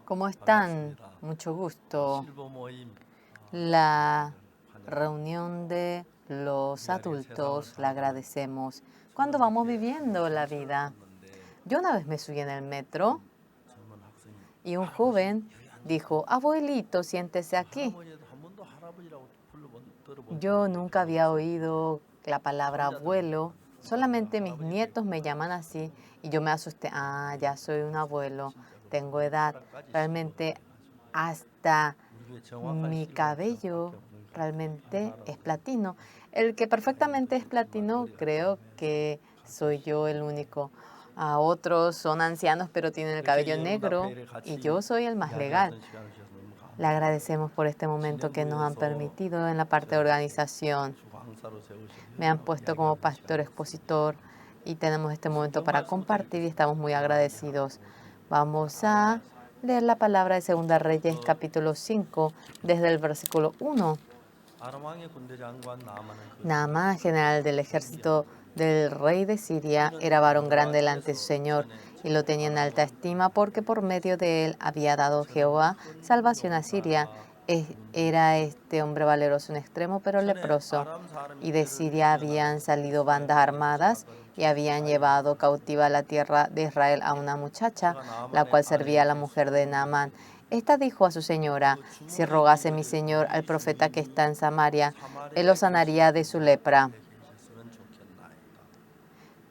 ¿Cómo están? Mucho gusto. La reunión de los adultos la agradecemos cuando vamos viviendo la vida. Yo una vez me subí en el metro y un joven dijo, abuelito, siéntese aquí. Yo nunca había oído la palabra abuelo, solamente mis nietos me llaman así y yo me asusté. Ah, ya soy un abuelo, tengo edad. Realmente hasta mi cabello realmente es platino. El que perfectamente es platino, creo que soy yo el único. A otros son ancianos pero tienen el cabello negro y yo soy el más legal. Le agradecemos por este momento que nos han permitido en la parte de organización. Me han puesto como pastor expositor y tenemos este momento para compartir y estamos muy agradecidos. Vamos a leer la palabra de Segunda Reyes, capítulo 5, desde el versículo 1. Naamán, general del ejército del rey de Siria, era varón grande delante de su señor y lo tenía en alta estima porque por medio de él había dado Jehová salvación a Siria. Era este hombre valeroso en extremo, pero leproso. Y de Siria habían salido bandas armadas y habían llevado cautiva a la tierra de Israel a una muchacha, la cual servía a la mujer de Naamán. Esta dijo a su señora, si rogase mi señor al profeta que está en Samaria, él lo sanaría de su lepra.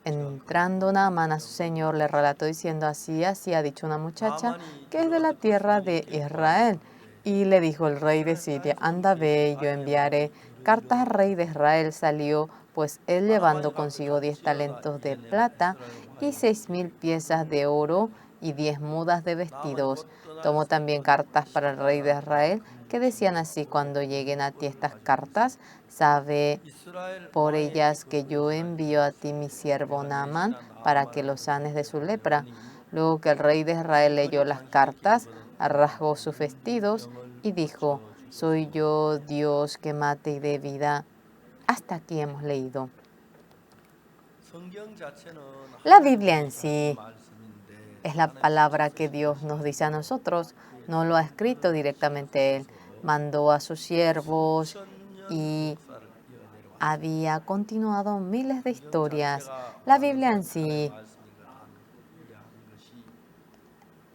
Entrando Naamán a su señor, le relató diciendo, así ha dicho una muchacha que es de la tierra de Israel. Y le dijo el rey de Siria, anda ve, yo enviaré cartas al rey de Israel. Salió pues él llevando consigo 10 talentos de plata y 6,000 piezas de oro y 10 mudas de vestidos. Tomó también cartas para el rey de Israel que decían así, cuando lleguen a ti estas cartas, sabe por ellas que yo envío a ti mi siervo Naamán para que lo sanes de su lepra. Luego que el rey de Israel leyó las cartas, rasgó sus vestidos y dijo, soy yo Dios que mate y dé vida. Hasta aquí hemos leído. La Biblia en sí es la palabra que Dios nos dice a nosotros, no lo ha escrito directamente Él. Mandó a sus siervos y había continuado miles de historias. La Biblia en sí,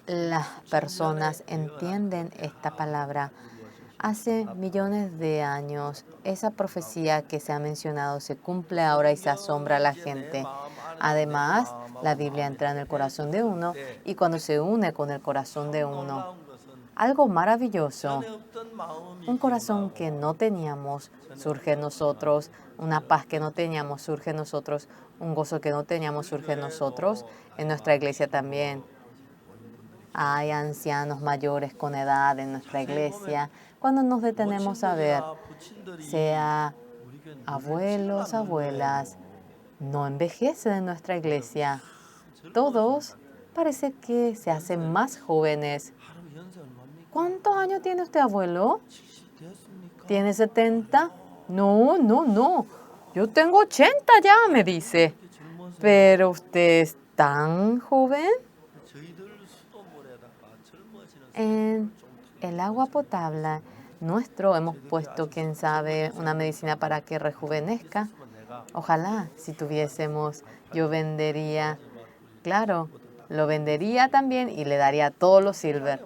las personas entienden esta palabra. Hace millones de años, esa profecía que se ha mencionado se cumple ahora y se asombra a la gente. Además, la Biblia entra en el corazón de uno y cuando se une con el corazón de uno, algo maravilloso, un corazón que no teníamos surge en nosotros, una paz que no teníamos surge en nosotros, un gozo que no teníamos surge en nosotros, en nuestra iglesia también. Hay ancianos mayores con edad en nuestra iglesia. Cuando nos detenemos a ver, sea abuelos, abuelas, no envejecen en nuestra iglesia. Todos parece que se hacen más jóvenes. ¿Cuántos años tiene usted, abuelo? ¿Tiene 70? No, no, no. Yo tengo 80 ya, me dice. Pero usted es tan joven. En el agua potable nuestro hemos puesto, quién sabe, una medicina para que rejuvenezca. Ojalá si tuviésemos, yo vendería, claro, lo vendería también y le daría todos los silver.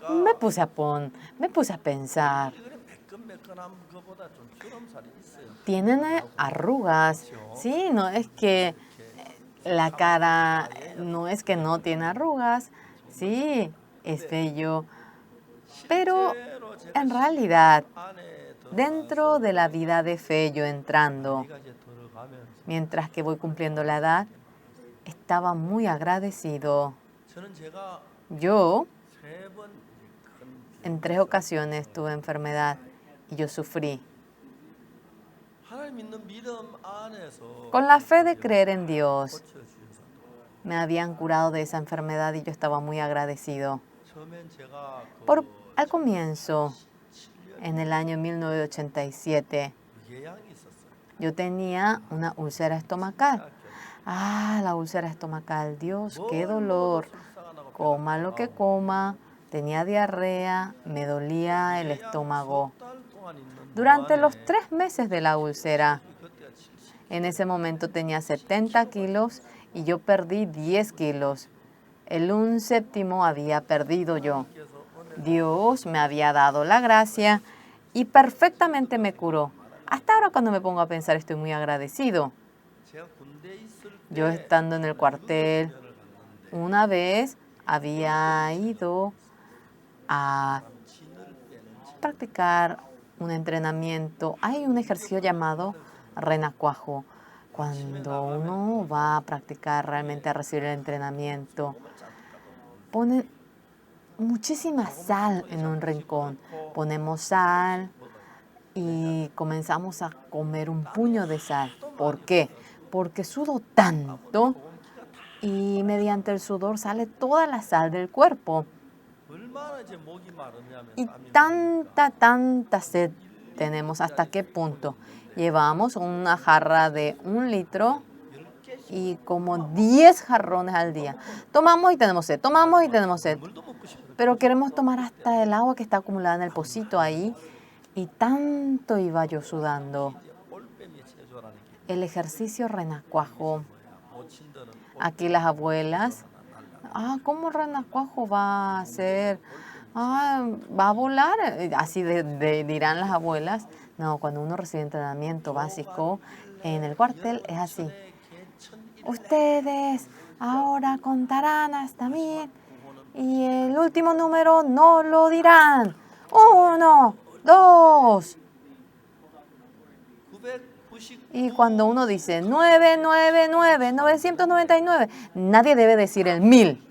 Me puse a pensar. Tienen arrugas. Sí, no es que la cara, no es que no tiene arrugas. Sí, es bello. Pero en realidad, dentro de la vida de fe yo entrando, mientras que voy cumpliendo la edad, estaba muy agradecido. Yo en 3 ocasiones tuve enfermedad y yo sufrí. Con la fe de creer en Dios, me habían curado de esa enfermedad y yo estaba muy agradecido. Al comienzo, en el año 1987, yo tenía una úlcera estomacal. Ah, la úlcera estomacal, Dios, qué dolor. Coma lo que coma, tenía diarrea, me dolía el estómago. Durante los 3 meses de la úlcera, en ese momento tenía 70 kilos y yo perdí 10 kilos. El 1/7 había perdido yo. Dios me había dado la gracia y perfectamente me curó. Hasta ahora cuando me pongo a pensar estoy muy agradecido. Yo estando en el cuartel, una vez había ido a practicar un entrenamiento. Hay un ejercicio llamado renacuajo. Cuando uno va a practicar realmente a recibir el entrenamiento, ponen muchísima sal en un rincón. Ponemos sal y comenzamos a comer un puño de sal. ¿Por qué? Porque sudo tanto y mediante el sudor sale toda la sal del cuerpo. Y tanta sed tenemos. ¿Hasta qué punto? Llevamos una jarra de 1 litro y como 10 jarrones al día. Tomamos y tenemos sed, tomamos y tenemos sed. Pero queremos tomar hasta el agua que está acumulada en el pocito ahí. Y tanto iba yo sudando. El ejercicio renacuajo. Aquí las abuelas, ¿cómo renacuajo va a ser? ¿Va a volar? Así dirán las abuelas. No, cuando uno recibe entrenamiento básico en el cuartel es así. Ustedes ahora contarán hasta 1000 y el último número no lo dirán. 1, 2. Y cuando uno dice 999, 999, nadie debe decir el 1000.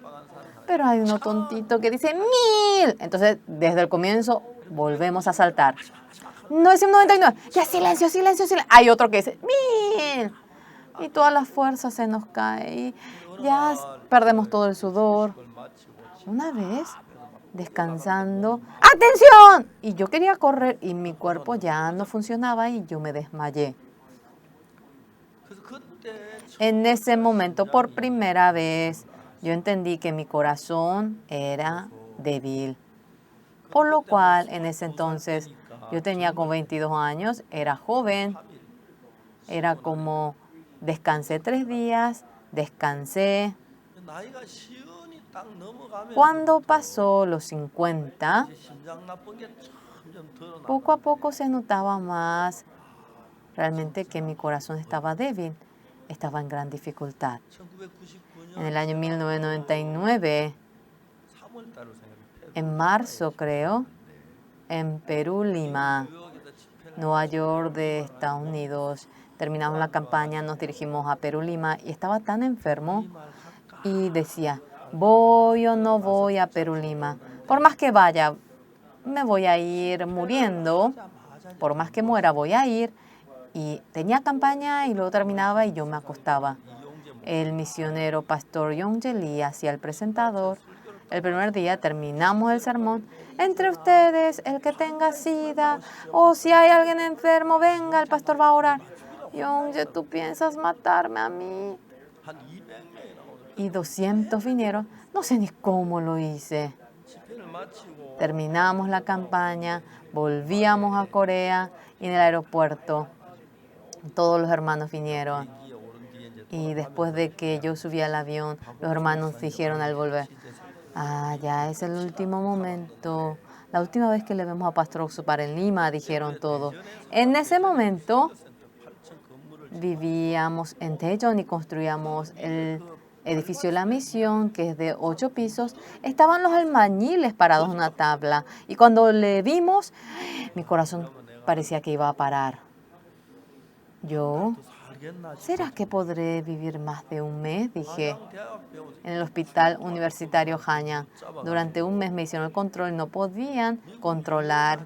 Pero hay uno tontito que dice 1000. Entonces, desde el comienzo, volvemos a saltar. 999. Ya, silencio, silencio, silencio. Hay otro que dice 1000. Y toda la fuerza se nos cae. Y ya perdemos todo el sudor. Una vez, descansando, ¡atención! Y yo quería correr y mi cuerpo ya no funcionaba y yo me desmayé. En ese momento, por primera vez, yo entendí que mi corazón era débil. Por lo cual, en ese entonces, yo tenía como 22 años, era joven, era como, descansé 3 días, descansé. Cuando pasó los 50, poco a poco se notaba más realmente que mi corazón estaba débil, estaba en gran dificultad. En el año 1999, en marzo creo, en Perú, Lima, Nueva York de Estados Unidos, terminamos la campaña, nos dirigimos a Perú, Lima y estaba tan enfermo y decía, ¿voy o no voy a Perú, Lima? Por más que vaya, me voy a ir muriendo, por más que muera voy a ir. Y tenía campaña y luego terminaba y yo me acostaba. El misionero pastor Yongje Lee hacía el presentador. El primer día terminamos el sermón. Entre ustedes, el que tenga sida o si hay alguien enfermo, venga, el pastor va a orar. Yongje, ¿tú piensas matarme a mí? Y 200 vinieron. No sé ni cómo lo hice. Terminamos la campaña, volvíamos a Corea y en el aeropuerto todos los hermanos vinieron. Y después de que yo subí al avión, los hermanos dijeron al volver, ya es el último momento. La última vez que le vemos a Pastor Oxupar en Lima, dijeron todos. En ese momento vivíamos en Daejeon y construíamos el edificio La Misión, que es de 8 pisos. Estaban los albañiles parados en una tabla. Y cuando le vimos, mi corazón parecía que iba a parar. ¿Será que podré vivir más de 1 mes? Dije, en el hospital universitario Hanyang. Durante 1 mes me hicieron el control y no podían controlar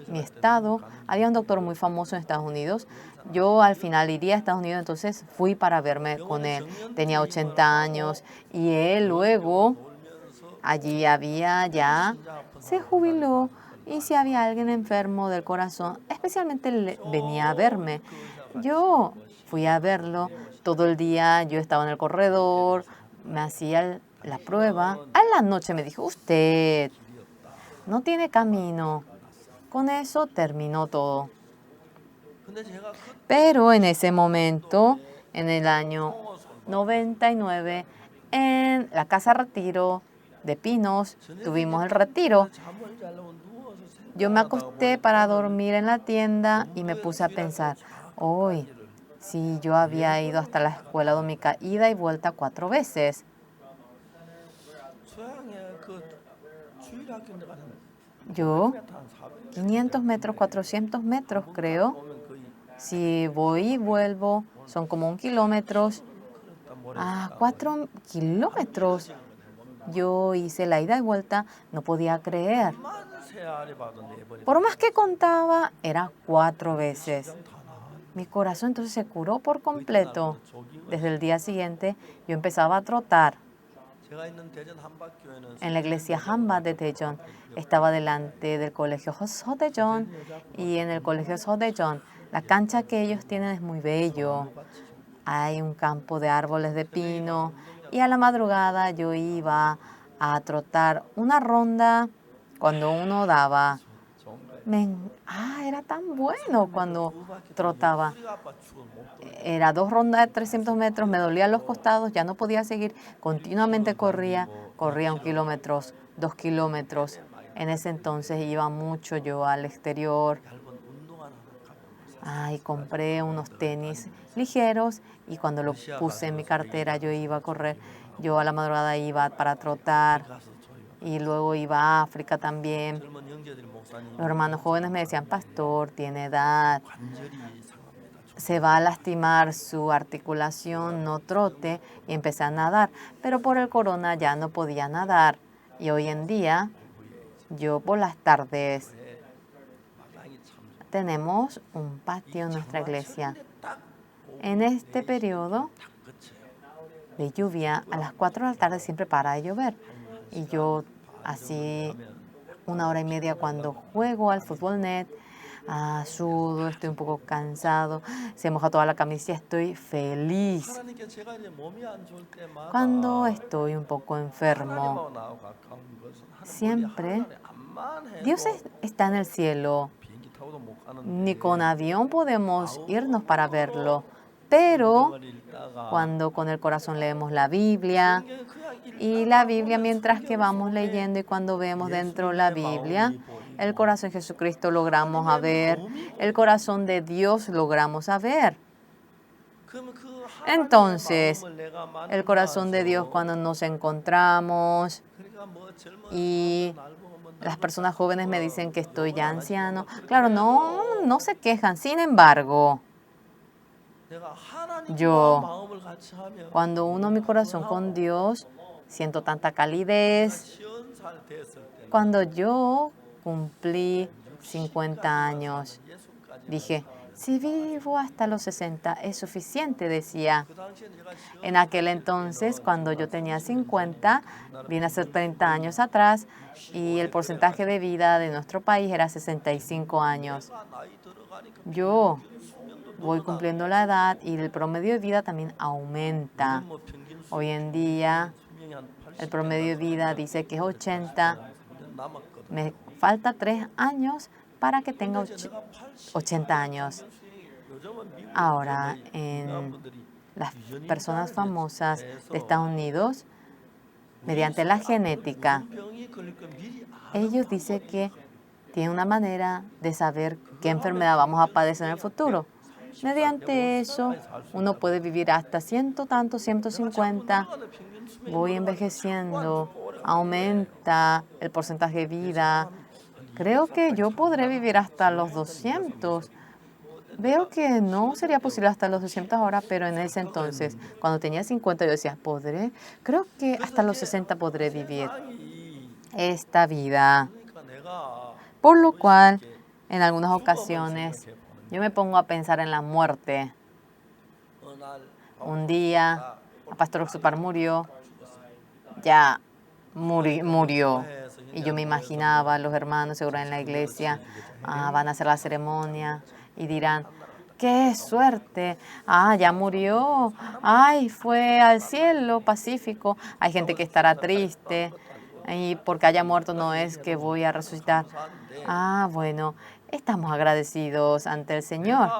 mi estado. Había un doctor muy famoso en Estados Unidos. Yo al final iría a Estados Unidos, entonces fui para verme con él. Tenía 80 años y él luego, allí se jubiló. Y si había alguien enfermo del corazón, especialmente venía a verme. Yo fui a verlo todo el día, yo estaba en el corredor, me hacía la prueba. A la noche me dijo, usted no tiene camino. Con eso terminó todo. Pero en ese momento, en el año 99, en la Casa Retiro de Pinos, tuvimos el retiro. Yo me acosté para dormir en la tienda y me puse a pensar, hoy, si yo había ido hasta la escuela dominical, ida y vuelta 4 veces. Yo, 500 metros, 400 metros creo. Si voy y vuelvo, son como 1 kilómetro. 4 kilómetros. Yo hice la ida y vuelta, no podía creer. Por más que contaba, era 4 veces. Mi corazón entonces se curó por completo. Desde el día siguiente, yo empezaba a trotar. En la iglesia Hamba de Daejeon, estaba delante del colegio Daejeon, y en el colegio Daejeon, la cancha que ellos tienen es muy bello. Hay un campo de árboles de pino y a la madrugada yo iba a trotar una ronda. Cuando uno daba, era tan bueno cuando trotaba. Era 2 rondas de 300 metros, me dolían los costados, ya no podía seguir, continuamente corría 1 kilómetro, 2 kilómetros. En ese entonces iba mucho yo al exterior. Y compré unos tenis ligeros y cuando lo puse en mi cartera yo iba a correr. Yo a la madrugada iba para trotar y luego iba a África también. Los hermanos jóvenes me decían, pastor, tiene edad, se va a lastimar su articulación, no trote, y empecé a nadar. Pero por el corona ya no podía nadar y hoy en día yo por las tardes tenemos un patio en nuestra iglesia. En este periodo de lluvia, a las 4 de la tarde siempre para de llover. Y yo así 1 hora y media cuando juego al fútbol net, sudo, estoy un poco cansado, se moja toda la camisa y estoy feliz. Cuando estoy un poco enfermo, siempre Dios está en el cielo. Ni con avión podemos irnos para verlo, pero cuando con el corazón leemos la Biblia, y la Biblia mientras que vamos leyendo y cuando vemos dentro la Biblia, el corazón de Jesucristo logramos a ver, el corazón de Dios logramos a ver. Entonces, el corazón de Dios cuando nos encontramos y las personas jóvenes me dicen que estoy ya anciano. Claro, no se quejan. Sin embargo, yo, cuando uno mi corazón con Dios, siento tanta calidez. Cuando yo cumplí 50 años, dije, si vivo hasta los 60 es suficiente, decía. En aquel entonces, cuando yo tenía 50, viene a ser 30 años atrás, y el porcentaje de vida de nuestro país era 65 años. Yo voy cumpliendo la edad y el promedio de vida también aumenta. Hoy en día, el promedio de vida dice que es 80. Me falta 3 años para que tenga 80 años. Ahora, en las personas famosas de Estados Unidos, mediante la genética, ellos dicen que tienen una manera de saber qué enfermedad vamos a padecer en el futuro. Mediante eso, uno puede vivir hasta 100 tanto, 150. Voy envejeciendo, aumenta el porcentaje de vida. Creo que yo podré vivir hasta los 200. Veo que no sería posible hasta los 200 ahora, pero en ese entonces, cuando tenía 50, yo decía, creo que hasta los 60 podré vivir esta vida. Por lo cual, en algunas ocasiones, yo me pongo a pensar en la muerte. Un día, el pastor Oxupar murió, ya murió. Y yo me imaginaba, los hermanos seguro en la iglesia van a hacer la ceremonia y dirán, ¡Qué suerte! Ah, ya murió. Ay, fue al cielo pacífico. Hay gente que estará triste. Y porque haya muerto no es que voy a resucitar. Ah, bueno, estamos agradecidos ante el Señor.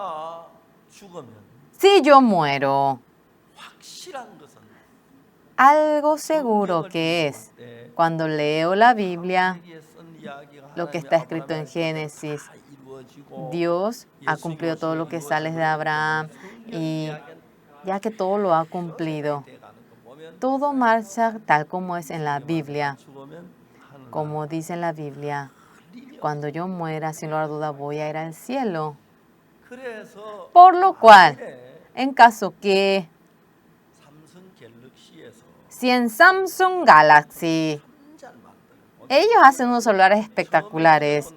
Si yo muero, algo seguro que es, cuando leo la Biblia, lo que está escrito en Génesis, Dios ha cumplido todo lo que sale de Abraham y ya que todo lo ha cumplido, todo marcha tal como es en la Biblia. Como dice en la Biblia, cuando yo muera, sin lugar a duda, voy a ir al cielo. Por lo cual, en caso que si en Samsung Galaxy ellos hacen unos celulares espectaculares,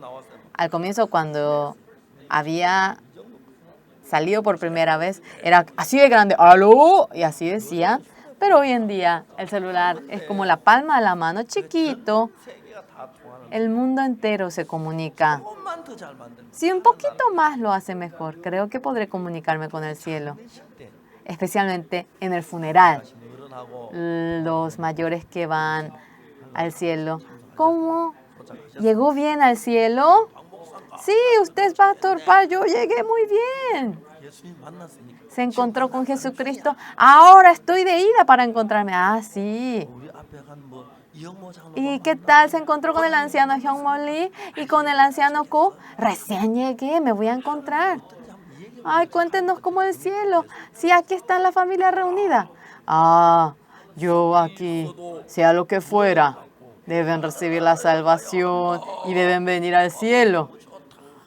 al comienzo cuando había salido por primera vez, era así de grande, ¡aló! Y así decían. Pero hoy en día el celular es como la palma de la mano, chiquito. El mundo entero se comunica. Si un poquito más lo hace mejor, creo que podré comunicarme con el cielo. Especialmente en el funeral. Los mayores que van al cielo. ¿Cómo? ¿Llegó bien al cielo? Sí, usted es pastor Paz, yo llegué muy bien. Se encontró con Jesucristo. Ahora estoy de ida para encontrarme. Ah, sí. ¿Y qué tal? Se encontró con el anciano Hyung-mo Lee y con el anciano Ko. Recién llegué, me voy a encontrar. Ay, cuéntenos cómo el cielo. Sí, aquí está la familia reunida. Ah, yo aquí, sea lo que fuera, deben recibir la salvación y deben venir al cielo.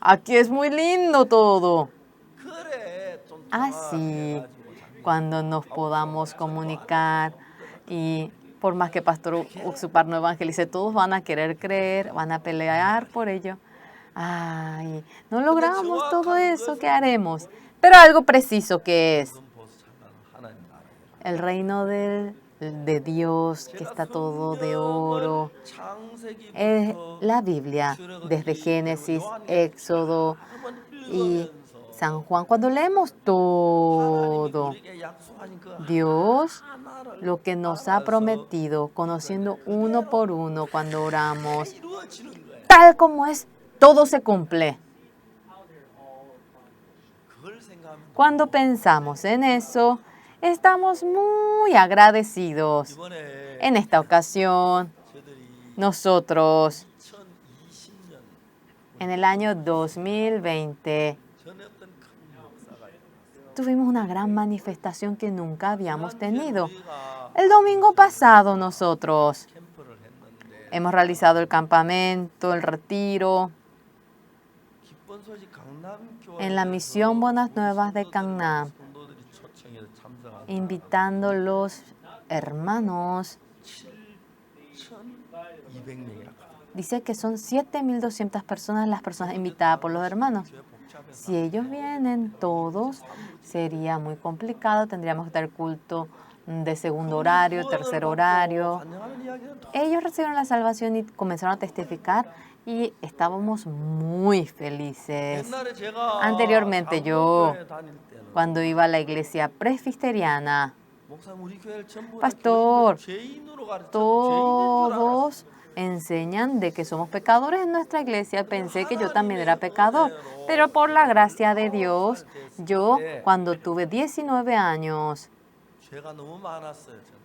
Aquí es muy lindo todo. Así, cuando nos podamos comunicar y por más que Pastor Uxupar no evangelice, todos van a querer creer, van a pelear por ello. Ay, no logramos todo eso, ¿qué haremos? Pero algo preciso que es el reino de Dios, que está todo de oro. La Biblia, desde Génesis, Éxodo y San Juan, cuando leemos todo, Dios, lo que nos ha prometido, conociendo uno por uno cuando oramos, tal como es, todo se cumple. Cuando pensamos en eso, estamos muy agradecidos. En esta ocasión, nosotros, en el año 2020, tuvimos una gran manifestación que nunca habíamos tenido. El domingo pasado nosotros hemos realizado el campamento, el retiro, en la misión Buenas Nuevas de Gangnam, invitando a los hermanos. Dice que son 7.200 personas las personas invitadas por los hermanos. Si ellos vienen todos, sería muy complicado. Tendríamos que tener culto de segundo horario, tercer horario. Ellos recibieron la salvación y comenzaron a testificar y estábamos muy felices. Anteriormente yo, cuando iba a la iglesia presbiteriana, pastor, todos enseñan de que somos pecadores en nuestra iglesia. Pensé que yo también era pecador, pero por la gracia de Dios, yo cuando tuve 19 años,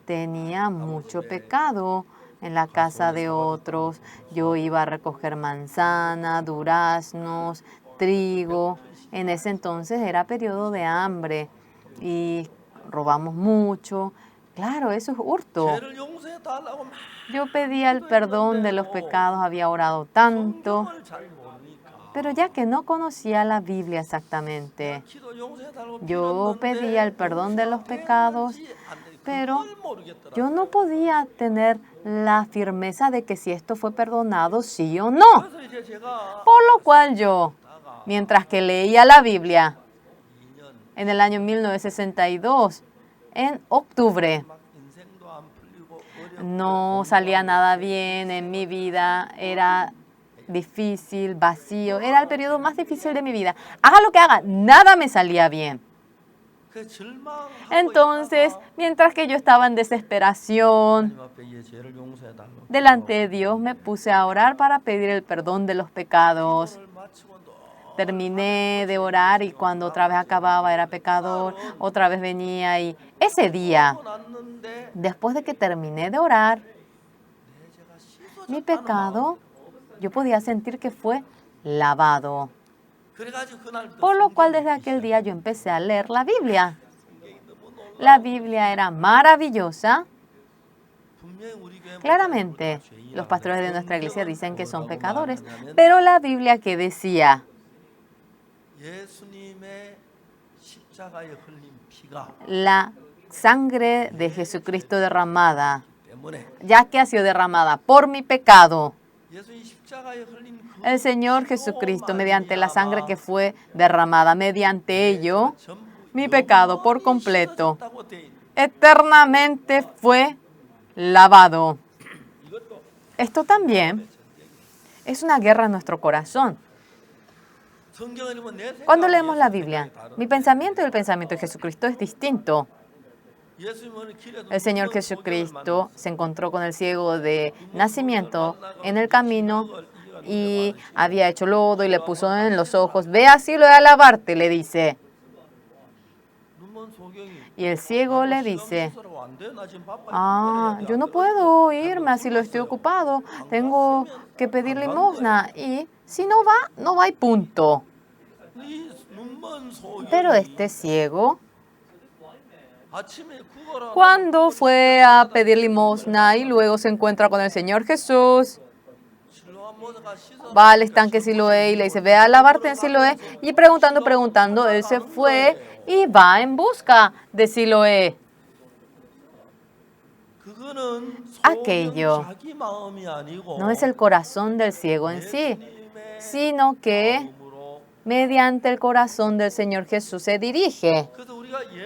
tenía mucho pecado en la casa de otros. Yo iba a recoger manzana, duraznos, trigo. En ese entonces era periodo de hambre y robamos mucho. Claro, eso es hurto. Yo pedía el perdón de los pecados, había orado tanto, pero ya que no conocía la Biblia exactamente, yo pedía el perdón de los pecados, pero yo no podía tener la firmeza de que si esto fue perdonado, sí o no. Por lo cual yo, mientras que leía la Biblia, en el año 1962, en octubre, no salía nada bien en mi vida, era difícil, vacío. Era el periodo más difícil de mi vida. Haga lo que haga, nada me salía bien. Entonces, mientras que yo estaba en desesperación, delante de Dios me puse a orar para pedir el perdón de los pecados. Terminé de orar y cuando otra vez acababa era pecador, otra vez venía y ese día, después de que terminé de orar, mi pecado, yo podía sentir que fue lavado. Por lo cual desde aquel día yo empecé a leer la Biblia. La Biblia era maravillosa. Claramente, los pastores de nuestra iglesia dicen que son pecadores, pero la Biblia que decía, la sangre de Jesucristo derramada, ya que ha sido derramada por mi pecado, el Señor Jesucristo, mediante la sangre que fue derramada, mediante ello, mi pecado por completo, eternamente fue lavado. Esto también es una guerra en nuestro corazón. Cuando leemos la Biblia, mi pensamiento y el pensamiento de Jesucristo es distinto. El Señor Jesucristo se encontró con el ciego de nacimiento en el camino y había hecho lodo y le puso en los ojos. Ve así lo de lavarte, le dice. Y el ciego le dice, yo no puedo irme, así lo estoy ocupado. Tengo que pedir limosna. Y si no va, no va y punto. Pero este ciego, cuando fue a pedir limosna y luego se encuentra con el Señor Jesús, va al estanque Siloé y le dice, ve a lavarte en Siloé. Y preguntando, él se fue y va en busca de Siloé. Aquello no es el corazón del ciego en sí, sino que mediante el corazón del Señor Jesús se dirige.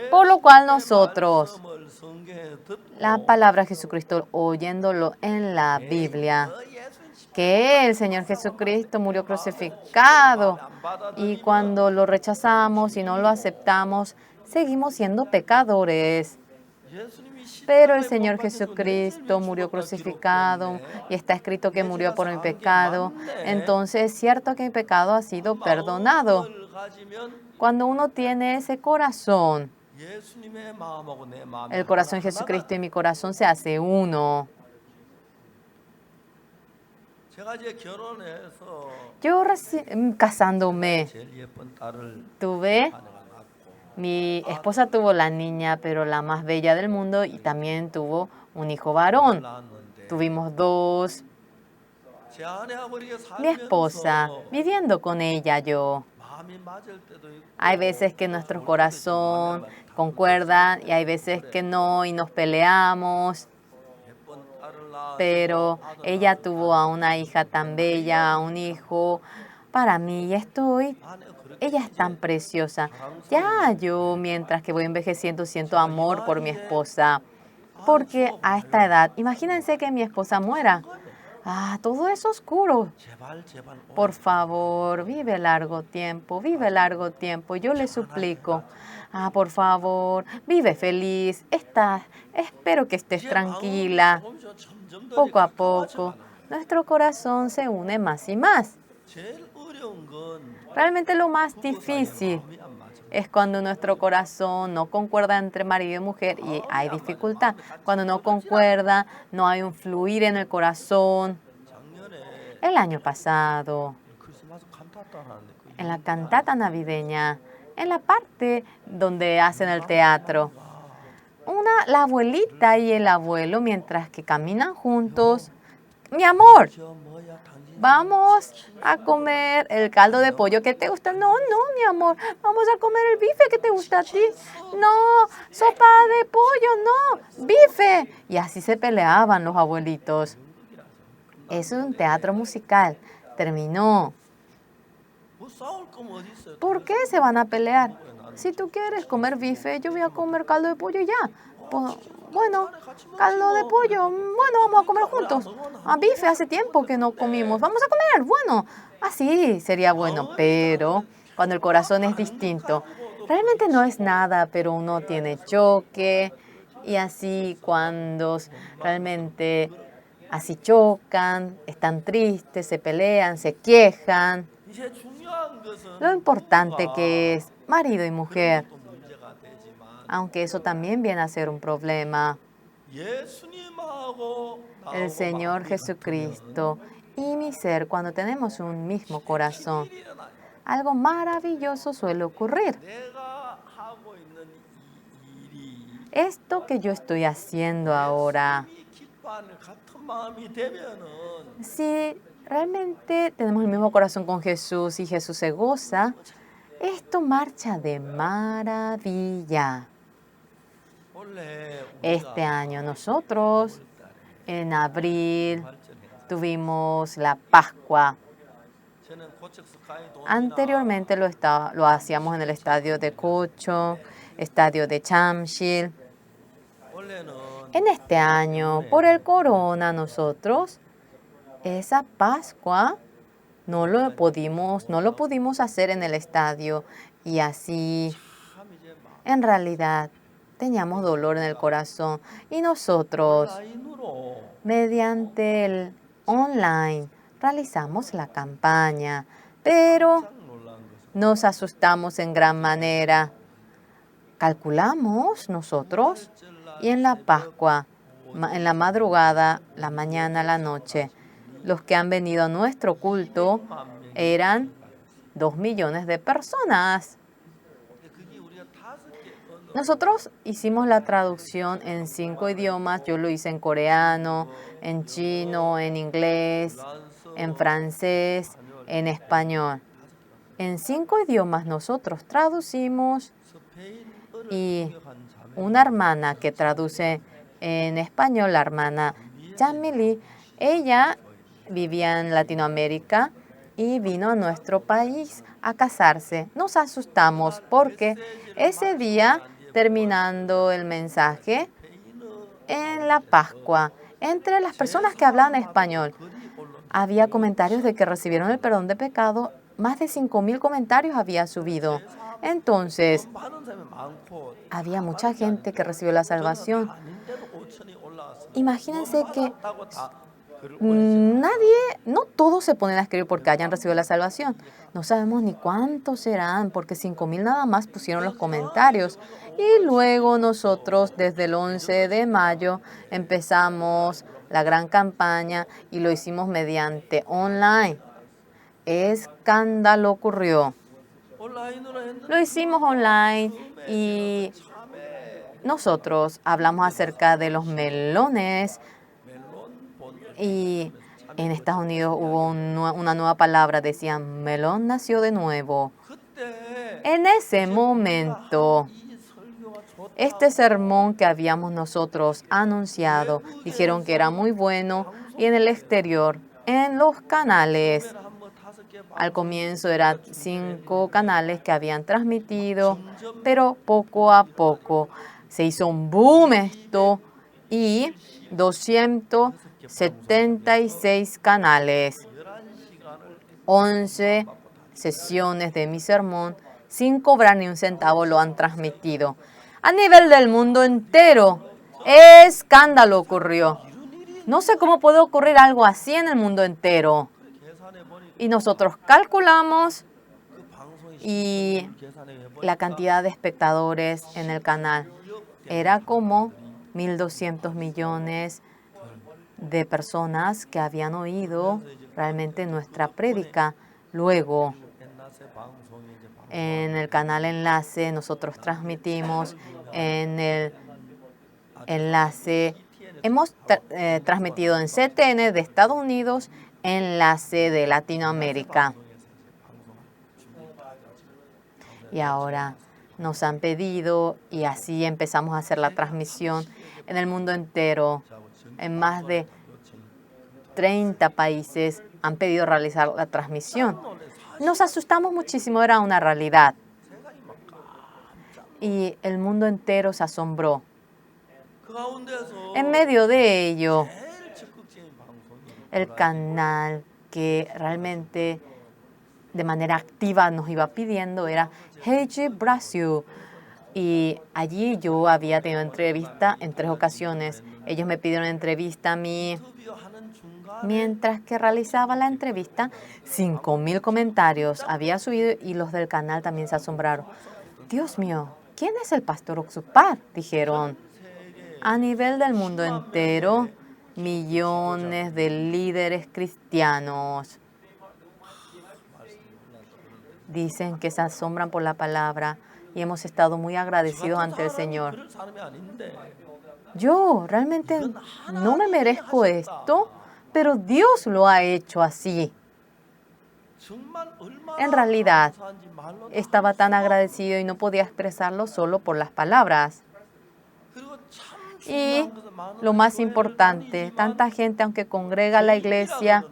Por lo cual nosotros, la palabra de Jesucristo, oyéndolo en la Biblia, que el Señor Jesucristo murió crucificado y cuando lo rechazamos y no lo aceptamos, seguimos siendo pecadores. Pero el Señor Jesucristo murió crucificado y está escrito que murió por mi pecado. Entonces es cierto que mi pecado ha sido perdonado. Cuando uno tiene ese corazón, el corazón de Jesucristo y mi corazón se hace uno. Yo casándome, mi esposa tuvo la niña, pero la más bella del mundo, y también tuvo un hijo varón. Tuvimos 2. Mi esposa, viviendo con ella yo. Hay veces que nuestro corazón concuerda y hay veces que no y nos peleamos. Pero ella tuvo a una hija tan bella, a un hijo. Para mí, ella es tan preciosa. Ya yo, mientras que voy envejeciendo, siento amor por mi esposa. Porque a esta edad, imagínense que mi esposa muera. Todo es oscuro. Por favor, vive largo tiempo, yo le suplico. Por favor, vive feliz, espero que estés tranquila. Poco a poco, nuestro corazón se une más y más. Realmente lo más difícil es cuando nuestro corazón no concuerda entre marido y mujer y hay dificultad. Cuando no concuerda, no hay un fluir en el corazón. El año pasado, en la cantata navideña, en la parte donde hacen el teatro, la abuelita y el abuelo, mientras que caminan juntos, mi amor, vamos a comer el caldo de pollo que te gusta. No, mi amor, vamos a comer el bife que te gusta a ti. No, sopa de pollo, no, bife. Y así se peleaban los abuelitos. Es un teatro musical. Terminó. ¿Por qué se van a pelear? Si tú quieres comer bife, yo voy a comer caldo de pollo y ya. Bueno, caldo de pollo, bueno, vamos a comer juntos. Bife, hace tiempo que no comimos, vamos a comer, bueno, así sería bueno, pero cuando el corazón es distinto, realmente no es nada, pero uno tiene choque y así cuando realmente así chocan, están tristes, se pelean, se quejan. Lo importante que es marido y mujer, aunque eso también viene a ser un problema. El Señor Jesucristo y mi ser, cuando tenemos un mismo corazón, algo maravilloso suele ocurrir. Esto que yo estoy haciendo ahora, si realmente tenemos el mismo corazón con Jesús y Jesús se goza, esto marcha de maravilla. Este año nosotros, en abril, tuvimos la Pascua. Anteriormente lo hacíamos en el estadio de Kocho, estadio de Chamshil. En este año, por el corona, nosotros, esa Pascua no lo pudimos hacer en el estadio y así, en realidad, teníamos dolor en el corazón y nosotros, mediante el online, realizamos la campaña, pero nos asustamos en gran manera. Calculamos nosotros y en la Pascua, en la madrugada, la mañana, la noche, los que han venido a nuestro culto eran 2 millones de personas. Nosotros hicimos la traducción en 5 idiomas. Yo lo hice en coreano, en chino, en inglés, en francés, en español. En 5 idiomas nosotros traducimos y una hermana que traduce en español, la hermana Chamili, ella vivía en Latinoamérica y vino a nuestro país a casarse. Nos asustamos porque ese día, terminando el mensaje, en la Pascua, entre las personas que hablaban español, había comentarios de que recibieron el perdón de pecado. Más de 5.000 comentarios había subido. Entonces, había mucha gente que recibió la salvación. Imagínense que no todos se ponen a escribir porque hayan recibido la salvación. No sabemos ni cuántos serán, porque 5.000 nada más pusieron los comentarios. Y luego nosotros, desde el 11 de mayo, empezamos la gran campaña y lo hicimos mediante online. Escándalo ocurrió. Lo hicimos online y nosotros hablamos acerca de los melones y en Estados Unidos hubo una nueva palabra, decían, melón nació de nuevo. En ese momento, este sermón que habíamos nosotros anunciado, dijeron que era muy bueno y en el exterior, en los canales, al comienzo eran 5 canales que habían transmitido, pero poco a poco se hizo un boom esto y 276 canales, 11 sesiones de mi sermón, sin cobrar ni un centavo lo han transmitido. A nivel del mundo entero, escándalo ocurrió. No sé cómo puede ocurrir algo así en el mundo entero. Y nosotros calculamos y la cantidad de espectadores en el canal era como 1.200 millones de personas que habían oído realmente nuestra prédica. Luego, en el canal Enlace, nosotros transmitimos en el Enlace, hemos transmitido en CTN de Estados Unidos, Enlace de Latinoamérica. Y ahora nos han pedido y así empezamos a hacer la transmisión en el mundo entero. En más de 30 países han pedido realizar la transmisión. Nos asustamos muchísimo, era una realidad. Y el mundo entero se asombró. En medio de ello, el canal que realmente de manera activa nos iba pidiendo era Heiji Brasil. Y allí yo había tenido entrevista en 3 ocasiones. Ellos me pidieron entrevista a mí. Mientras que realizaba la entrevista, 5.000 comentarios había subido y los del canal también se asombraron. Dios mío, ¿quién es el pastor Oxupar? Dijeron. A nivel del mundo entero, millones de líderes cristianos dicen que se asombran por la palabra y hemos estado muy agradecidos ante el Señor. Yo realmente no me merezco esto, pero Dios lo ha hecho así. En realidad, estaba tan agradecido y no podía expresarlo solo por las palabras. Y lo más importante, tanta gente, aunque congrega a la iglesia,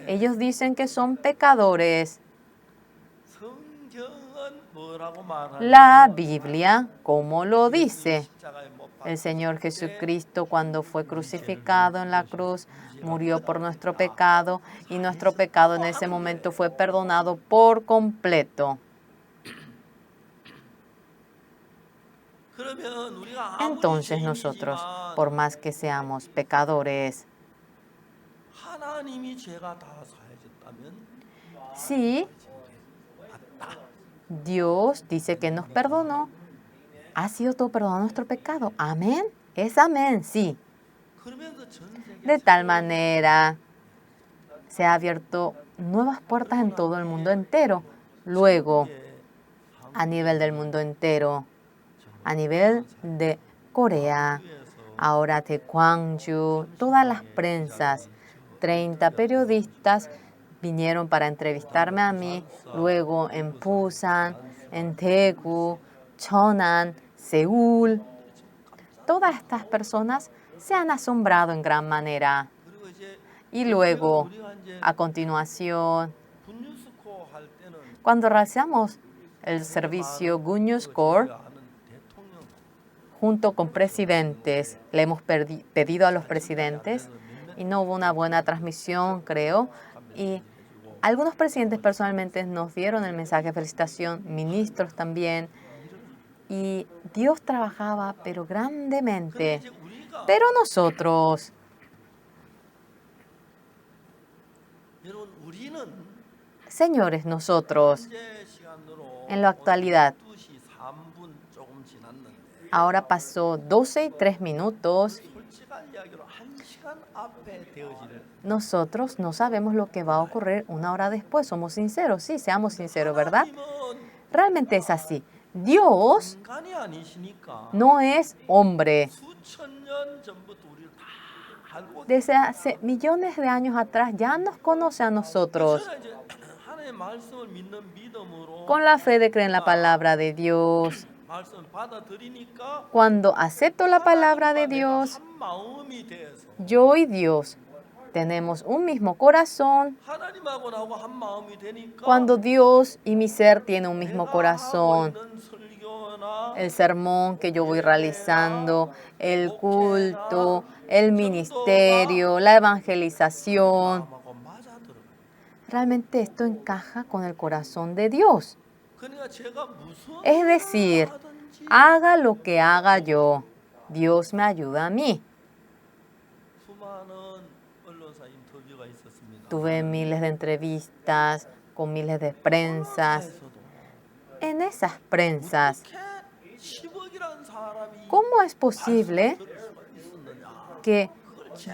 ellos dicen que son pecadores. La Biblia, ¿cómo lo dice? El Señor Jesucristo, cuando fue crucificado en la cruz, murió por nuestro pecado y nuestro pecado en ese momento fue perdonado por completo. Entonces nosotros, por más que seamos pecadores, sí, Dios dice que nos perdonó. ¿Ha sido todo perdonado nuestro pecado? ¿Amén? Es amén, sí. De tal manera, se han abierto nuevas puertas en todo el mundo entero. Luego, a nivel del mundo entero, a nivel de Corea, ahora de Gwangju, todas las prensas, 30 periodistas vinieron para entrevistarme a mí, luego en Busan, en Daegu, Cheonan, Seúl. Todas estas personas se han asombrado en gran manera. Y luego, a continuación, cuando realizamos el servicio Good News Corps, junto con presidentes, le hemos pedido a los presidentes y no hubo una buena transmisión, creo. Y algunos presidentes personalmente nos dieron el mensaje de felicitación, ministros también. Y Dios trabajaba, pero grandemente. Pero nosotros, señores, nosotros, en la actualidad, ahora pasó 12:03. Nosotros no sabemos lo que va a ocurrir una hora después. Somos sinceros, sí, seamos sinceros, ¿verdad? Realmente es así. Dios no es hombre. Desde hace millones de años atrás ya nos conoce a nosotros. Con la fe de creer en la palabra de Dios. Cuando acepto la palabra de Dios, yo y Dios tenemos un mismo corazón. Cuando Dios y mi ser tienen un mismo corazón, el sermón que yo voy realizando, el culto, el ministerio, la evangelización, realmente esto encaja con el corazón de Dios. Es decir, haga lo que haga yo, Dios me ayuda a mí. Tuve miles de entrevistas con miles de prensas. En esas prensas, ¿cómo es posible que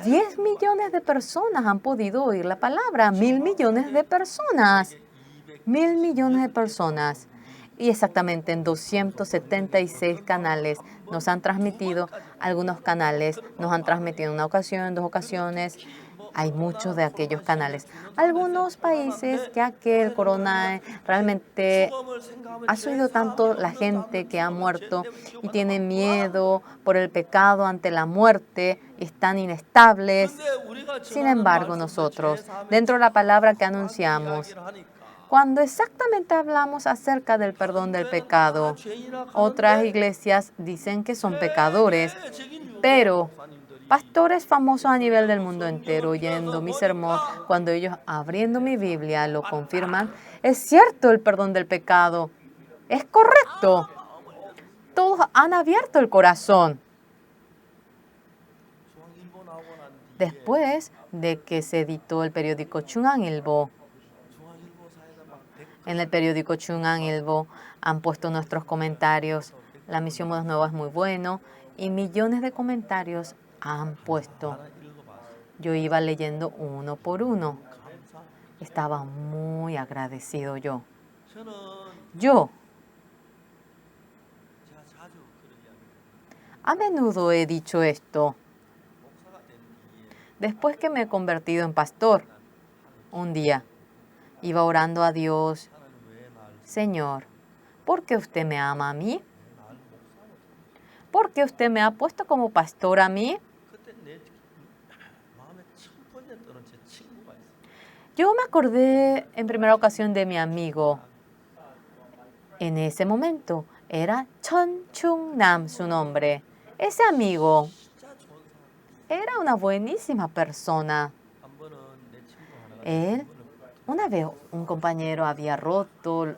10 millones de personas han podido oír la palabra? 1.000 millones de personas. 1.000 millones de personas. Y exactamente en 276 canales nos han transmitido. Algunos canales nos han transmitido en una ocasión, en 2 ocasiones. Hay muchos de aquellos canales. Algunos países, ya que el corona realmente ha subido tanto la gente que ha muerto y tiene miedo por el pecado ante la muerte, están inestables. Sin embargo, nosotros, dentro de la palabra que anunciamos, cuando exactamente hablamos acerca del perdón del pecado. Otras iglesias dicen que son pecadores, pero pastores famosos a nivel del mundo entero, oyendo mi sermón, cuando ellos abriendo mi Biblia lo confirman, es cierto el perdón del pecado, es correcto. Todos han abierto el corazón. Después de que se editó el periódico 중앙일보, en el periódico 중앙일보 han puesto nuestros comentarios. La misión Buenas Nuevas es muy bueno y millones de comentarios han puesto. Yo iba leyendo uno por uno. Estaba muy agradecido yo. A menudo he dicho esto. Después que me he convertido en pastor, un día iba orando a Dios, Señor, ¿por qué usted me ama a mí? ¿Por qué usted me ha puesto como pastor a mí? Yo me acordé en primera ocasión de mi amigo. En ese momento era Chon Chung Nam su nombre. Ese amigo era una buenísima persona. Él, una vez un compañero había roto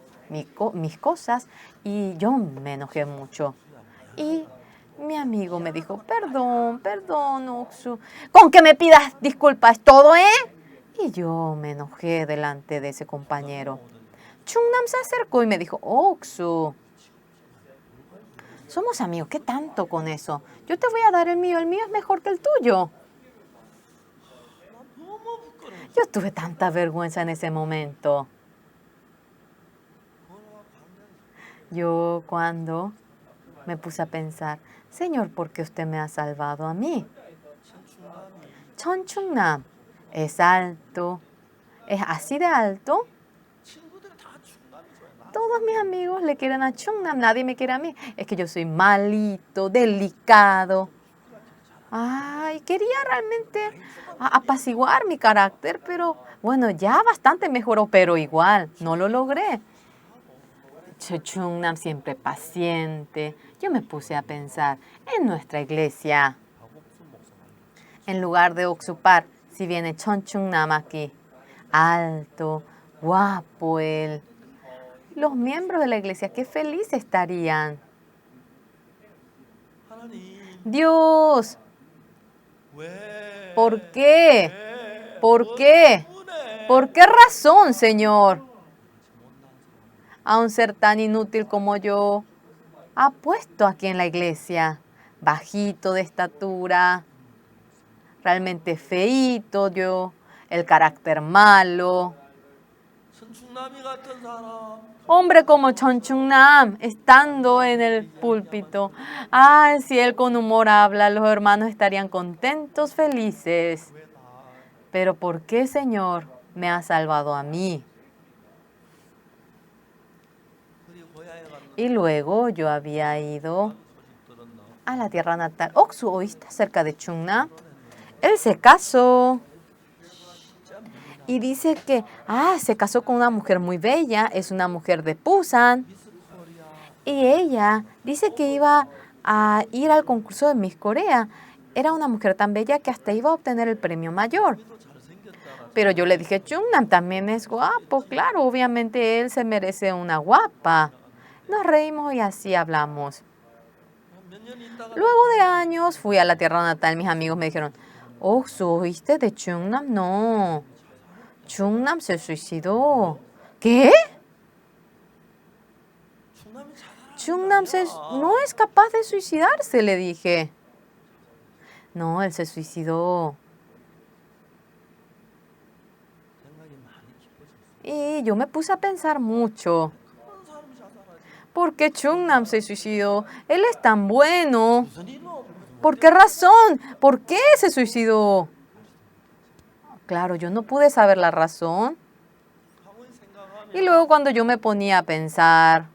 mis cosas y yo me enojé mucho. Y mi amigo me dijo, perdón, Oksu. Con que me pidas disculpas todo, ¿eh? Y yo me enojé delante de ese compañero. Chungnam se acercó y me dijo, Oksu, somos amigos, ¿qué tanto con eso? Yo te voy a dar el mío es mejor que el tuyo. Yo tuve tanta vergüenza en ese momento. Yo cuando me puse a pensar, Señor, ¿por qué usted me ha salvado a mí? Chon Chung-nam es alto, es así de alto. Todos mis amigos le quieren a Chung-nam, nadie me quiere a mí. Es que yo soy malito, delicado. Ay, quería realmente apaciguar mi carácter, pero bueno, ya bastante mejoró, pero igual, no lo logré. Chung-nam siempre paciente. Yo me puse a pensar en nuestra iglesia. En lugar de Oksupar, si viene Chon Chung-nam aquí, alto, guapo él. Los miembros de la iglesia, qué felices estarían. Dios, ¿por qué? ¿Por qué? ¿Por qué razón, Señor? A un ser tan inútil como yo, ha puesto aquí en la iglesia, bajito de estatura, realmente feíto yo, el carácter malo. Hombre como Chon Chung-nam, estando en el púlpito. Ah, si él con humor habla, los hermanos estarían contentos, felices. Pero ¿por qué, Señor, me ha salvado a mí? Y luego yo había ido a la tierra natal. Oksu, ¿oíste acerca de Chung-nam? Él se casó. Y dice que, se casó con una mujer muy bella, es una mujer de Busan. Y ella dice que iba a ir al concurso de Miss Corea. Era una mujer tan bella que hasta iba a obtener el premio mayor. Pero yo le dije, Chung-nam también es guapo, claro, obviamente él se merece una guapa. Nos reímos y así hablamos. Luego de años fui a la tierra natal, mis amigos me dijeron, oh, ¿oíste de Chung-nam? No, Chung-nam se suicidó. ¿Qué? Chung-nam no es capaz de suicidarse, le dije. No, él se suicidó. Y yo me puse a pensar mucho. ¿Por qué Chung-nam se suicidó? Él es tan bueno. ¿Por qué razón? ¿Por qué se suicidó? Claro, yo no pude saber la razón. Y luego cuando yo me ponía a pensar,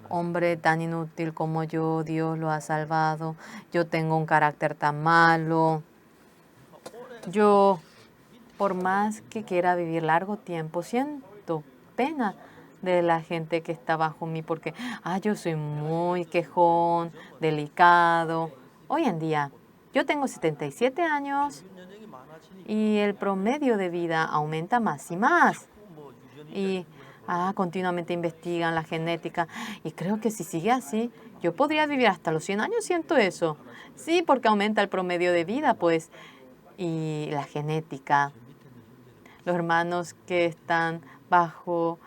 hombre tan inútil como yo, Dios lo ha salvado. Yo tengo un carácter tan malo. Yo por más que quiera vivir largo tiempo, siento pena de la gente que está bajo mí porque, yo soy muy quejón, delicado. Hoy en día, yo tengo 77 años y el promedio de vida aumenta más y más. Y continuamente investigan la genética. Y creo que si sigue así, yo podría vivir hasta los 100 años, siento eso. Sí, porque aumenta el promedio de vida, pues, y la genética. Los hermanos que están abajo,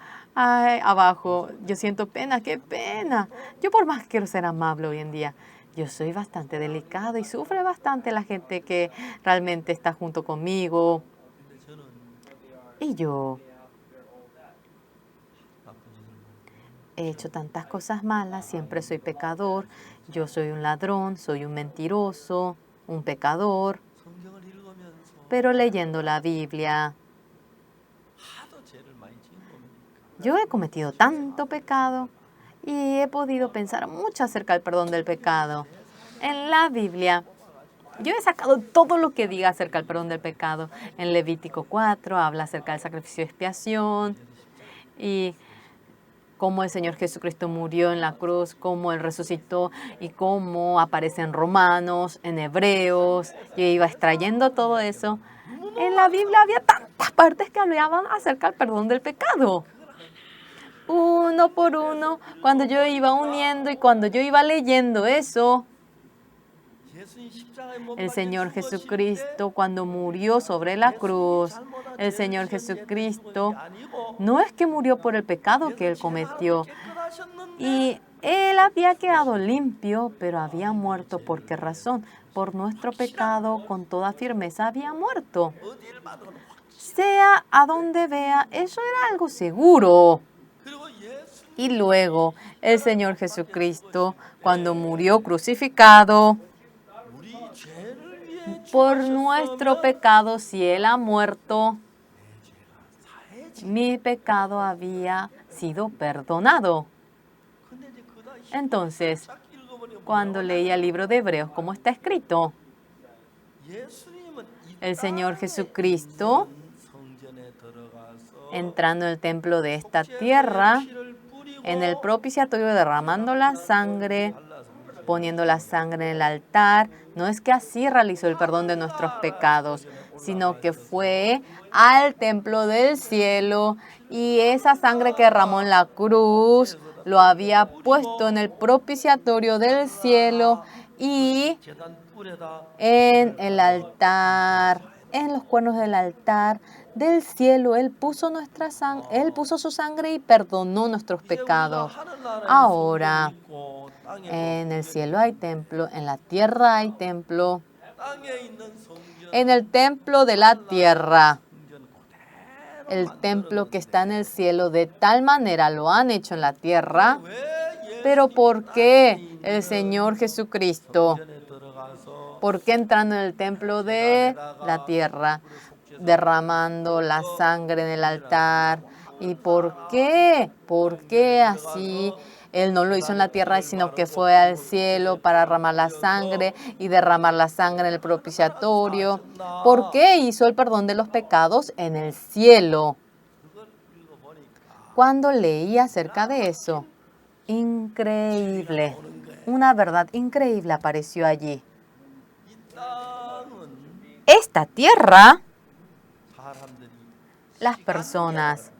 yo siento pena, qué pena. Yo por más que quiero ser amable hoy en día, yo soy bastante delicado y sufre bastante la gente que realmente está junto conmigo. Y yo he hecho tantas cosas malas, siempre soy pecador. Yo soy un ladrón, soy un mentiroso, un pecador. Pero leyendo la Biblia, yo he cometido tanto pecado y he podido pensar mucho acerca del perdón del pecado. En la Biblia, yo he sacado todo lo que diga acerca del perdón del pecado. En Levítico 4 habla acerca del sacrificio de expiación y cómo el Señor Jesucristo murió en la cruz, cómo Él resucitó y cómo aparece en Romanos, en Hebreos. Yo iba extrayendo todo eso. En la Biblia había tantas partes que hablaban acerca del perdón del pecado. Uno por uno, cuando yo iba uniendo y cuando yo iba leyendo eso, el Señor Jesucristo, cuando murió sobre la cruz, el Señor Jesucristo no es que murió por el pecado que Él cometió. Y Él había quedado limpio, pero había muerto. ¿Por qué razón? Por nuestro pecado, con toda firmeza, había muerto. Sea a donde vea, eso era algo seguro. Y luego, el Señor Jesucristo, cuando murió crucificado, por nuestro pecado, si Él ha muerto, mi pecado había sido perdonado. Entonces, cuando leía el libro de Hebreos, ¿cómo está escrito? El Señor Jesucristo, entrando en el templo de esta tierra, en el propiciatorio derramando la sangre, poniendo la sangre en el altar, no es que así realizó el perdón de nuestros pecados, sino que fue al templo del cielo y esa sangre que derramó en la cruz lo había puesto en el propiciatorio del cielo y en el altar, en los cuernos del altar del cielo, Él puso Él puso su sangre y perdonó nuestros pecados. Ahora, en el cielo hay templo, en la tierra hay templo. En el templo de la tierra, el templo que está en el cielo, de tal manera lo han hecho en la tierra. Pero ¿por qué el Señor Jesucristo? ¿Por qué entrando en el templo de la tierra, derramando la sangre en el altar? ¿Y por qué? ¿Por qué así? Él no lo hizo en la tierra, sino que fue al cielo para derramar la sangre y derramar la sangre en el propiciatorio. ¿Por qué hizo el perdón de los pecados en el cielo? Cuando leí acerca de eso, increíble, una verdad increíble apareció allí. Esta tierra, las personas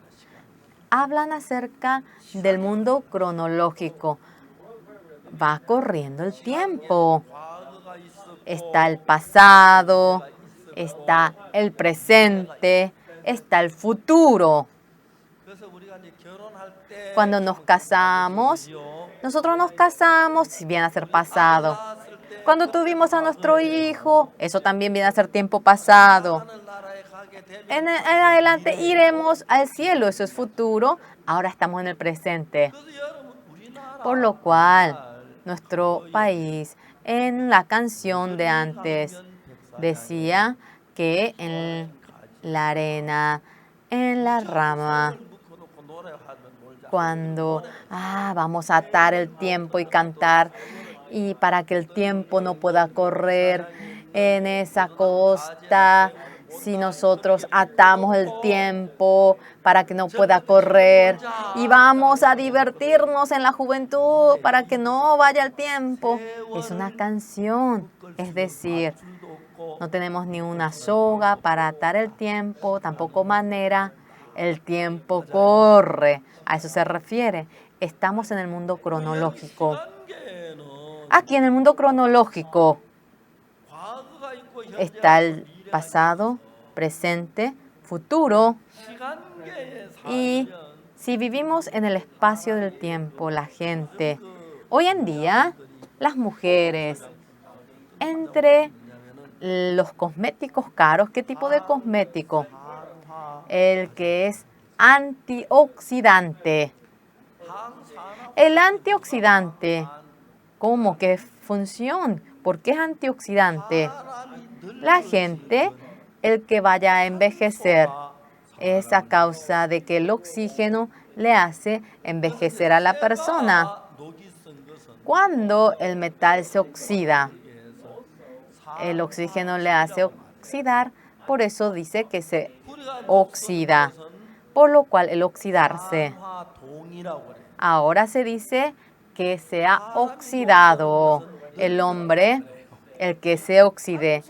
hablan acerca del mundo cronológico. Va corriendo el tiempo. Está el pasado, está el presente, está el futuro. Cuando nos casamos, nosotros nos casamos, si viene a ser pasado. Cuando tuvimos a nuestro hijo, eso también viene a ser tiempo pasado. En adelante iremos al cielo, eso es futuro. Ahora estamos en el presente. Por lo cual, nuestro país, en la canción de antes, decía que en la arena, en la rama, cuando vamos a atar el tiempo y cantar, y para que el tiempo no pueda correr en esa costa, si nosotros atamos el tiempo para que no pueda correr y vamos a divertirnos en la juventud para que no vaya el tiempo. Es una canción, es decir, no tenemos ni una soga para atar el tiempo, tampoco manera. El tiempo corre. A eso se refiere. Estamos en el mundo cronológico. Aquí en el mundo cronológico está el pasado, presente, futuro. Y si vivimos en el espacio del tiempo, la gente, hoy en día, las mujeres, entre los cosméticos caros, ¿qué tipo de cosmético? El que es antioxidante. El antioxidante, ¿cómo? ¿Qué función? ¿Por qué es antioxidante? La gente, el que vaya a envejecer, es a causa de que el oxígeno le hace envejecer a la persona. Cuando el metal se oxida, el oxígeno le hace oxidar, por eso dice que se oxida, por lo cual el oxidarse. Ahora se dice que se ha oxidado. El hombre, el que se oxide,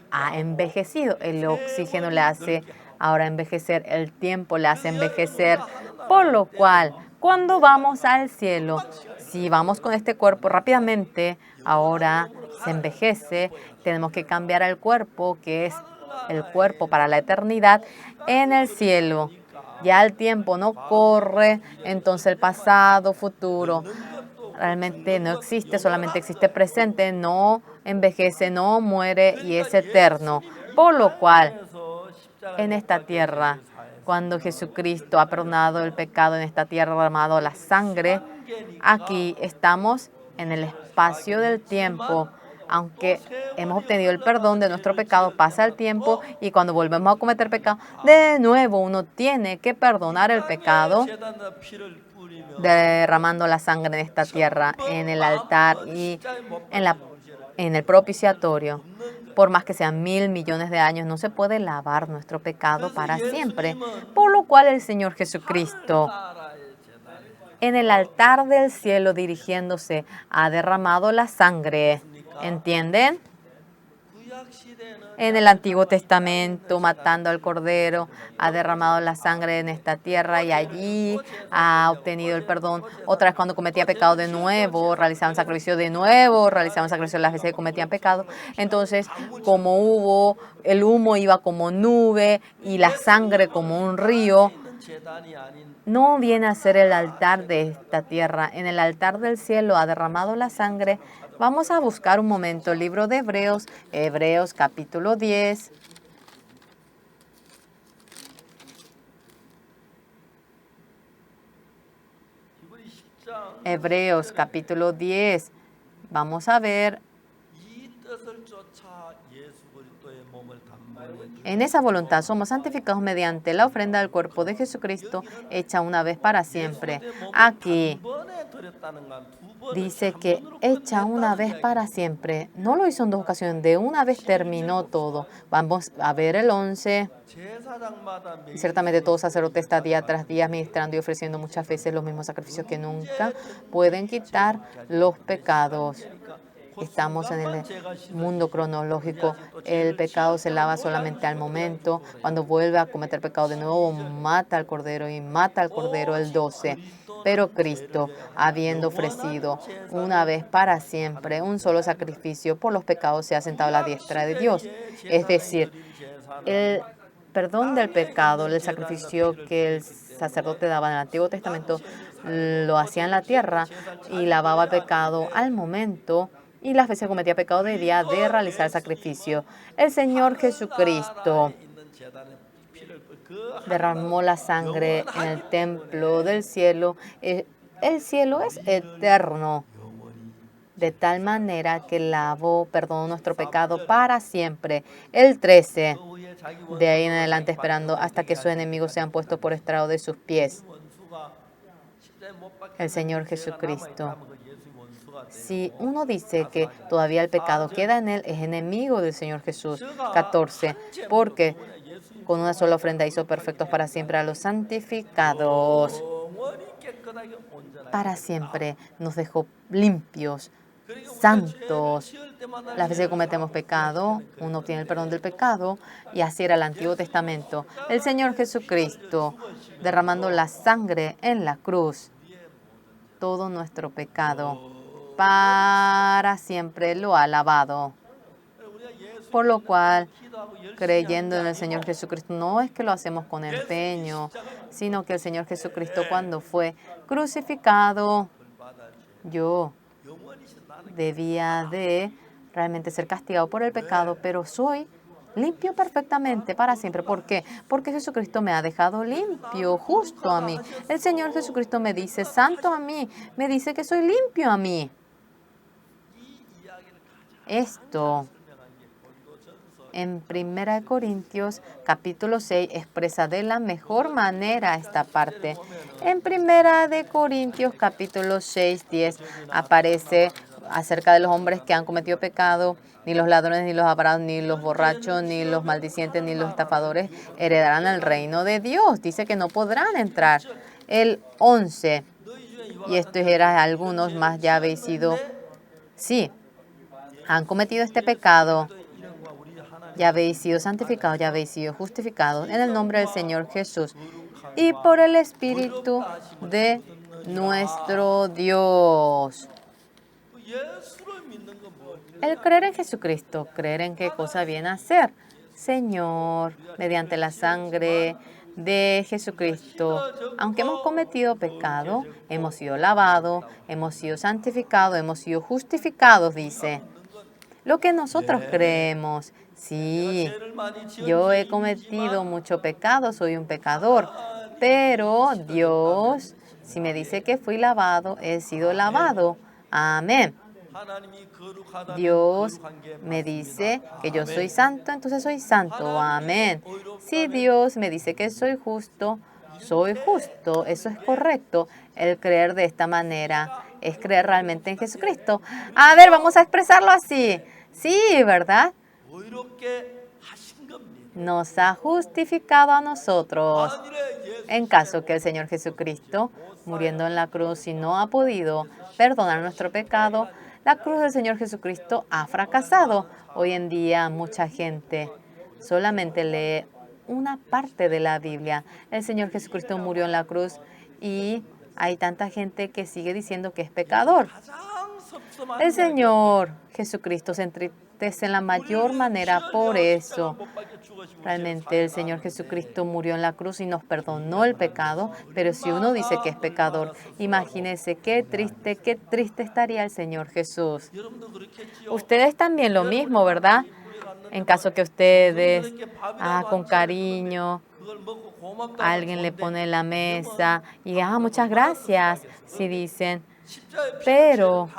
ha envejecido. El oxígeno le hace ahora envejecer, el tiempo le hace envejecer, por lo cual cuando vamos al cielo, si vamos con este cuerpo rápidamente, ahora se envejece, tenemos que cambiar el cuerpo, que es el cuerpo para la eternidad, en el cielo. Ya el tiempo no corre, entonces el pasado, futuro, realmente no existe, solamente existe presente, no envejece, no muere y es eterno. Por lo cual, en esta tierra, cuando Jesucristo ha perdonado el pecado en esta tierra, derramado la sangre, aquí estamos en el espacio del tiempo. Aunque hemos obtenido el perdón de nuestro pecado, pasa el tiempo y cuando volvemos a cometer pecado, de nuevo uno tiene que perdonar el pecado derramando la sangre en esta tierra, en el altar y en el propiciatorio. Por más que sean 1.000 millones de años, no se puede lavar nuestro pecado para siempre. Por lo cual el Señor Jesucristo, en el altar del cielo dirigiéndose, ha derramado la sangre. ¿Entienden? En el Antiguo Testamento, matando al Cordero, ha derramado la sangre en esta tierra y allí ha obtenido el perdón. Otra vez cuando cometía pecado de nuevo, realizaban sacrificio de nuevo, realizaban sacrificio las veces que cometían pecado. Entonces, como el humo iba como nube y la sangre como un río, no viene a ser el altar de esta tierra. En el altar del cielo ha derramado la sangre. Vamos a buscar un momento el libro de Hebreos, Hebreos capítulo 10. Hebreos capítulo 10. Vamos a ver. En esa voluntad somos santificados mediante la ofrenda del cuerpo de Jesucristo, hecha una vez para siempre. Aquí dice que hecha una vez para siempre. No lo hizo en dos ocasiones, de una vez terminó todo. Vamos a ver el 11. Ciertamente todo sacerdote está día tras día ministrando y ofreciendo muchas veces los mismos sacrificios que nunca pueden quitar los pecados. Estamos en el mundo cronológico. El pecado se lava solamente al momento. Cuando vuelve a cometer pecado de nuevo, mata al Cordero y mata al Cordero el 12. Pero Cristo, habiendo ofrecido una vez para siempre un solo sacrificio por los pecados, se ha sentado a la diestra de Dios. Es decir, el perdón del pecado, el sacrificio que el sacerdote daba en el Antiguo Testamento, lo hacía en la tierra y lavaba el pecado al momento. Y las veces cometía pecado debía de realizar sacrificio. El Señor Jesucristo derramó la sangre en el templo del cielo. El cielo es eterno, de tal manera que lavó, perdonó nuestro pecado para siempre. El 13, de ahí en adelante esperando hasta que sus enemigos sean puestos por estrado de sus pies. El Señor Jesucristo Si uno dice que todavía el pecado queda en él, es enemigo del Señor Jesús. 14. Porque con una sola ofrenda hizo perfectos para siempre a los santificados. Para siempre nos dejó limpios, santos. Las veces que cometemos pecado, uno obtiene el perdón del pecado, y así era el Antiguo Testamento. El Señor Jesucristo derramando la sangre en la cruz, todo nuestro pecado, para siempre lo ha lavado. Por lo cual, creyendo en el Señor Jesucristo, no es que lo hacemos con empeño, sino que el Señor Jesucristo, cuando fue crucificado, yo debía de realmente ser castigado por el pecado, pero soy limpio perfectamente para siempre. ¿Por qué? Porque Jesucristo me ha dejado limpio, justo a mí. El Señor Jesucristo me dice santo a mí, me dice que soy limpio a mí. Esto en 1 Corintios capítulo 6 expresa de la mejor manera esta parte. En 1 Corintios capítulo 6, 10 aparece acerca de los hombres que han cometido pecado. Ni los ladrones, ni los avarados, ni los borrachos, ni los maldicientes, ni los estafadores heredarán el reino de Dios. Dice que no podrán entrar. El 11. Y esto era algunos más, ya habéis sido, sí, han cometido este pecado. Ya habéis sido santificados, ya habéis sido justificados en el nombre del Señor Jesús y por el Espíritu de nuestro Dios. El creer en Jesucristo, creer en qué cosa viene a ser. Señor, mediante la sangre de Jesucristo, aunque hemos cometido pecado, hemos sido lavados, hemos sido santificados, hemos sido justificados, dice. Lo que nosotros creemos. Sí, yo he cometido mucho pecado, soy un pecador, pero Dios, si me dice que fui lavado, he sido lavado. Amén. Dios me dice que yo soy santo, entonces soy santo. Amén. Si Dios me dice que soy justo, soy justo. Eso es correcto. El creer de esta manera es creer realmente en Jesucristo. A ver, vamos a expresarlo así. Sí, ¿verdad? Nos ha justificado a nosotros. En caso que el Señor Jesucristo, muriendo en la cruz, y no ha podido perdonar nuestro pecado, la cruz del Señor Jesucristo ha fracasado. Hoy en día mucha gente solamente lee una parte de la Biblia. El Señor Jesucristo murió en la cruz y hay tanta gente que sigue diciendo que es pecador. El Señor Jesucristo se entristece en la mayor manera por eso. Realmente el Señor Jesucristo murió en la cruz y nos perdonó el pecado, pero si uno dice que es pecador, imagínense qué triste estaría el Señor Jesús. Ustedes también lo mismo, ¿verdad? En caso que ustedes, con cariño, alguien le pone en la mesa y, muchas gracias, si dicen, pero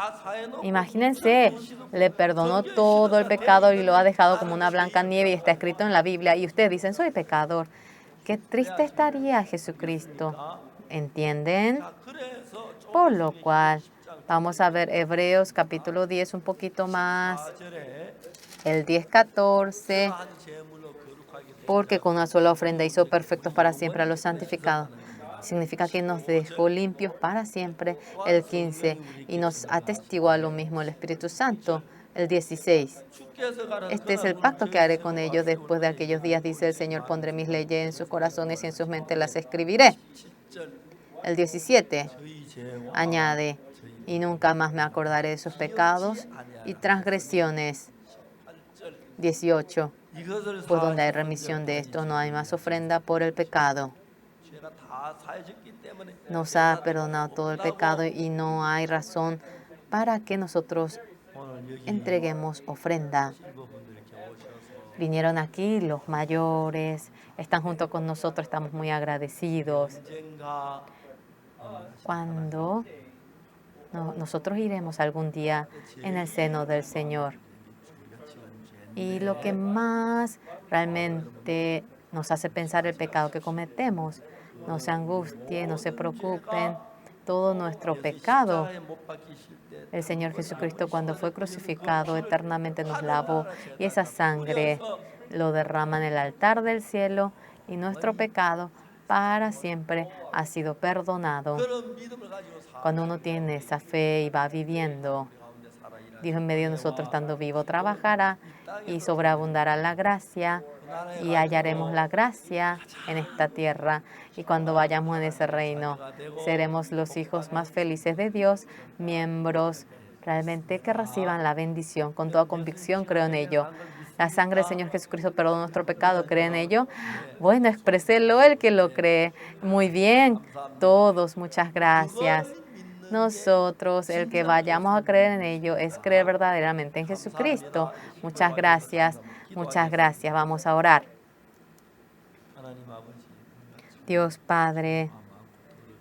imagínense, le perdonó todo el pecado y lo ha dejado como una blanca nieve y está escrito en la Biblia. Y ustedes dicen, soy pecador. Qué triste estaría Jesucristo. ¿Entienden? Por lo cual, vamos a ver Hebreos capítulo 10 un poquito más. El 10:14. Porque con una sola ofrenda hizo perfectos para siempre a los santificados. Significa que nos dejó limpios para siempre. El 15. Y nos atestigua lo mismo el Espíritu Santo. El 16. Este es el pacto que haré con ellos después de aquellos días, dice el Señor. Pondré mis leyes en sus corazones y en sus mentes las escribiré. El 17. Añade. Y nunca más me acordaré de sus pecados y transgresiones. 18. Pues donde hay remisión de esto, no hay más ofrenda por el pecado. Nos ha perdonado todo el pecado y no hay razón para que nosotros entreguemos ofrenda. Vinieron aquí los mayores, están junto con nosotros, estamos muy agradecidos. Cuando nosotros iremos algún día en el seno del Señor. Y lo que más realmente nos hace pensar el pecado que cometemos, no se angustien, no se preocupen, todo nuestro pecado. El Señor Jesucristo, cuando fue crucificado, eternamente nos lavó, y esa sangre lo derrama en el altar del cielo, y nuestro pecado para siempre ha sido perdonado. Cuando uno tiene esa fe y va viviendo, Dios en medio de nosotros, estando vivo, trabajará y sobreabundará la gracia, y hallaremos la gracia en esta tierra. Y cuando vayamos en ese reino, seremos los hijos más felices de Dios, miembros realmente que reciban la bendición. Con toda convicción creo en ello. La sangre del Señor Jesucristo perdona nuestro pecado. ¿Cree en ello? Bueno, expréselo el que lo cree. Muy bien, todos, muchas gracias. Nosotros, el que vayamos a creer en ello, es creer verdaderamente en Jesucristo. Muchas gracias, muchas gracias. Vamos a orar. Dios Padre,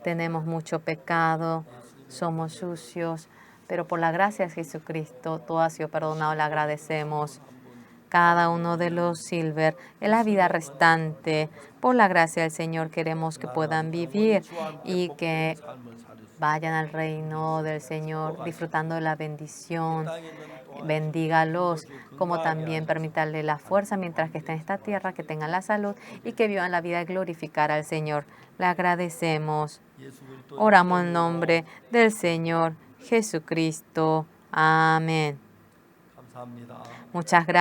tenemos mucho pecado, somos sucios, pero por la gracia de Jesucristo, todo ha sido perdonado. Le agradecemos. Cada uno de los silver en la vida restante, por la gracia del Señor, queremos que puedan vivir y que vayan al reino del Señor disfrutando de la bendición. Bendígalos, como también permítanle la fuerza mientras que estén en esta tierra, que tengan la salud y que vivan la vida de glorificar al Señor. Le agradecemos. Oramos en nombre del Señor Jesucristo. Amén. Muchas gracias.